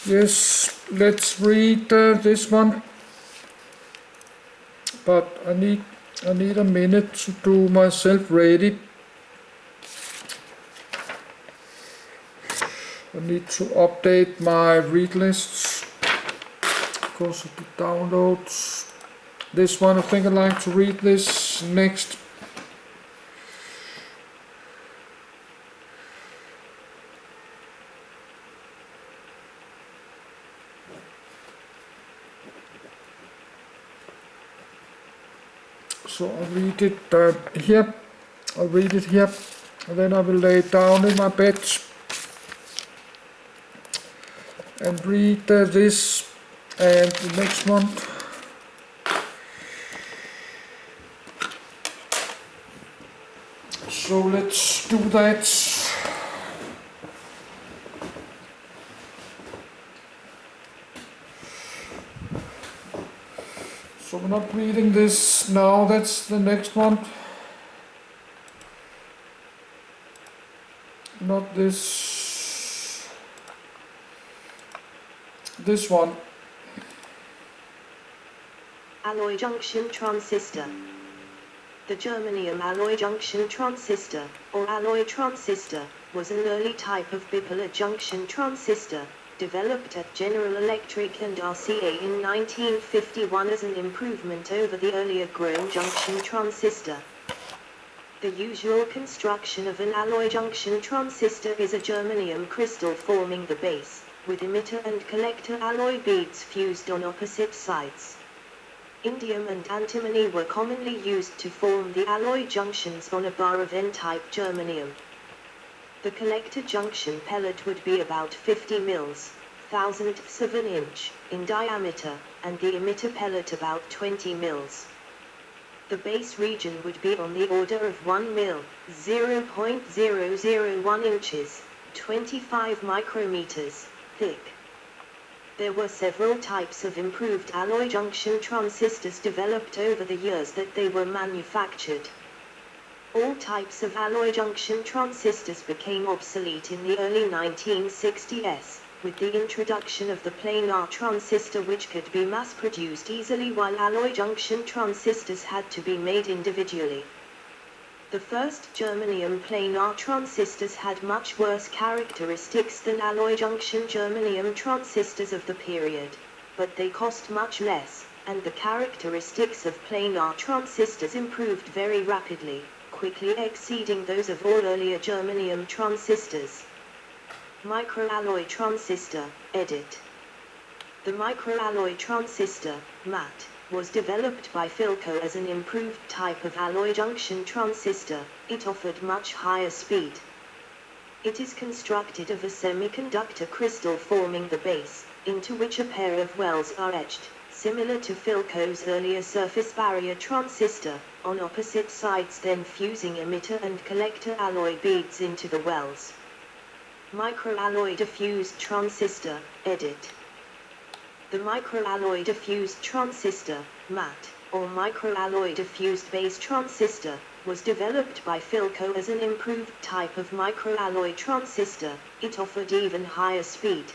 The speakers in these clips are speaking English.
Yes, let's read this one. But I need a minute to do myself ready. I need to update my read lists because of the downloads. This one, I think I'd like to read this next. So I'll read it here. I'll read it here, and then I will lay down in my bed and read this and the next one. So let's do that. So we're not reading this now, that's the next one. Not this. This one. Alloy-Junction transistor. The germanium alloy-junction transistor, or alloy transistor, was an early type of bipolar junction transistor, developed at General Electric and RCA in 1951 as an improvement over the earlier grown junction transistor. The usual construction of an alloy junction transistor is a germanium crystal forming the base, with emitter and collector alloy beads fused on opposite sides. Indium and antimony were commonly used to form the alloy junctions on a bar of N-type germanium. The collector junction pellet would be about 50 mils, thousandths of an inch, in diameter, and the emitter pellet about 20 mils. The base region would be on the order of 1 mil, 0.001 inches, 25 micrometers, thick. There were several types of improved alloy junction transistors developed over the years that they were manufactured. All types of alloy junction transistors became obsolete in the early 1960s, with the introduction of the planar transistor, which could be mass-produced easily, while alloy junction transistors had to be made individually. The first germanium planar transistors had much worse characteristics than alloy junction germanium transistors of the period, but they cost much less, and the characteristics of planar transistors improved very rapidly, quickly exceeding those of all earlier germanium transistors. Microalloy transistor, edit. The microalloy transistor, MAT, was developed by Philco as an improved type of alloy junction transistor. It offered much higher speed. It is constructed of a semiconductor crystal forming the base, into which a pair of wells are etched, similar to Philco's earlier surface barrier transistor, on opposite sides, then fusing emitter and collector alloy beads into the wells. Microalloy diffused transistor, edit. The microalloy diffused transistor, MAT, or microalloy diffused base transistor, was developed by Philco as an improved type of microalloy transistor. It offered even higher speed.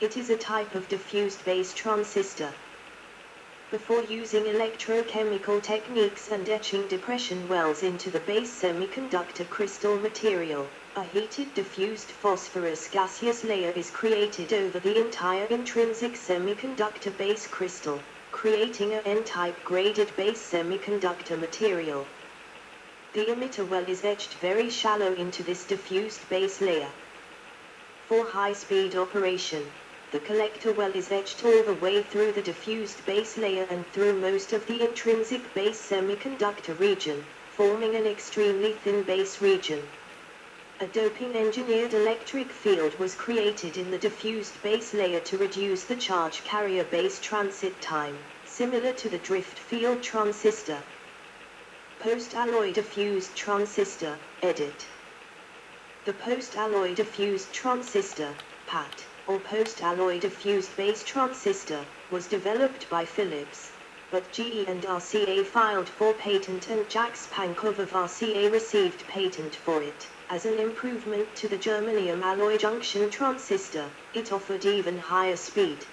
It is a type of diffused base transistor. Before using electrochemical techniques and etching depression wells into the base semiconductor crystal material, a heated diffused phosphorus gaseous layer is created over the entire intrinsic semiconductor base crystal, creating a N-type graded base semiconductor material. The emitter well is etched very shallow into this diffused base layer. For high-speed operation, the collector well is etched all the way through the diffused base layer and through most of the intrinsic base semiconductor region, forming an extremely thin base region. A doping-engineered electric field was created in the diffused base layer to reduce the charge carrier base transit time, similar to the drift field transistor. Post-alloy diffused transistor, edit. The post-alloy diffused transistor, PAT, or post-alloy diffused base transistor, was developed by Philips, but GE and RCA filed for patent, and Jacques Pankov of RCA received patent for it. As an improvement to the germanium alloy junction transistor, it offered even higher speed.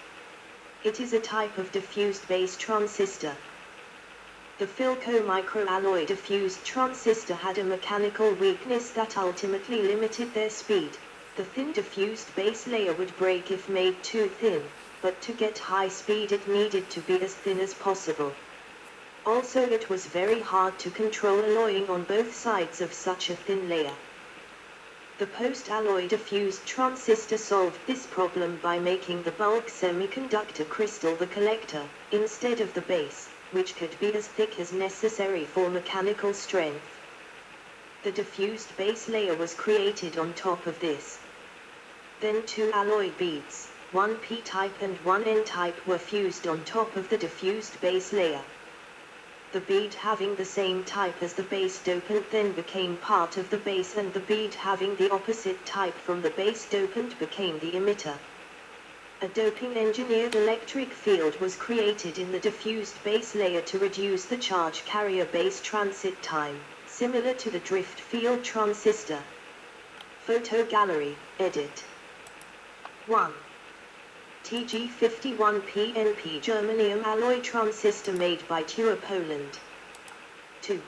It is a type of diffused base transistor. The Philco microalloy diffused transistor had a mechanical weakness that ultimately limited their speed. The thin diffused base layer would break if made too thin, but to get high speed it needed to be as thin as possible. Also, it was very hard to control alloying on both sides of such a thin layer. The post-alloy diffused transistor solved this problem by making the bulk semiconductor crystal the collector, instead of the base, which could be as thick as necessary for mechanical strength. The diffused base layer was created on top of this. Then two alloy beads, one P-type and one N-type, were fused on top of the diffused base layer. The bead having the same type as the base dopant then became part of the base, and the bead having the opposite type from the base dopant became the emitter. A doping engineered electric field was created in the diffused base layer to reduce the charge carrier base transit time, similar to the drift field transistor. Photo gallery, edit. 1. TG51PNP germanium alloy transistor made by TUA Poland. 2.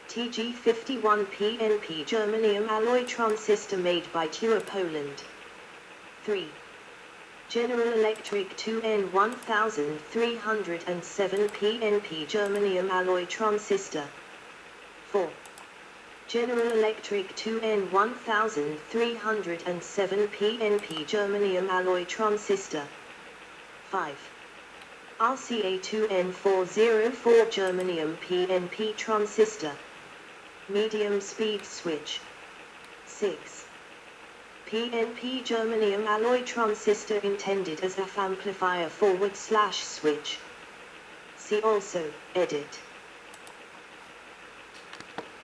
TG51PNP germanium alloy transistor made by TUA Poland. 3. General Electric 2N1307 PNP germanium alloy transistor. 4. General Electric 2N1307 PNP germanium alloy transistor. 5. RCA 2N404 germanium PNP transistor. Medium speed switch. 6. PNP germanium alloy transistor intended as a amplifier /switch. See also, edit.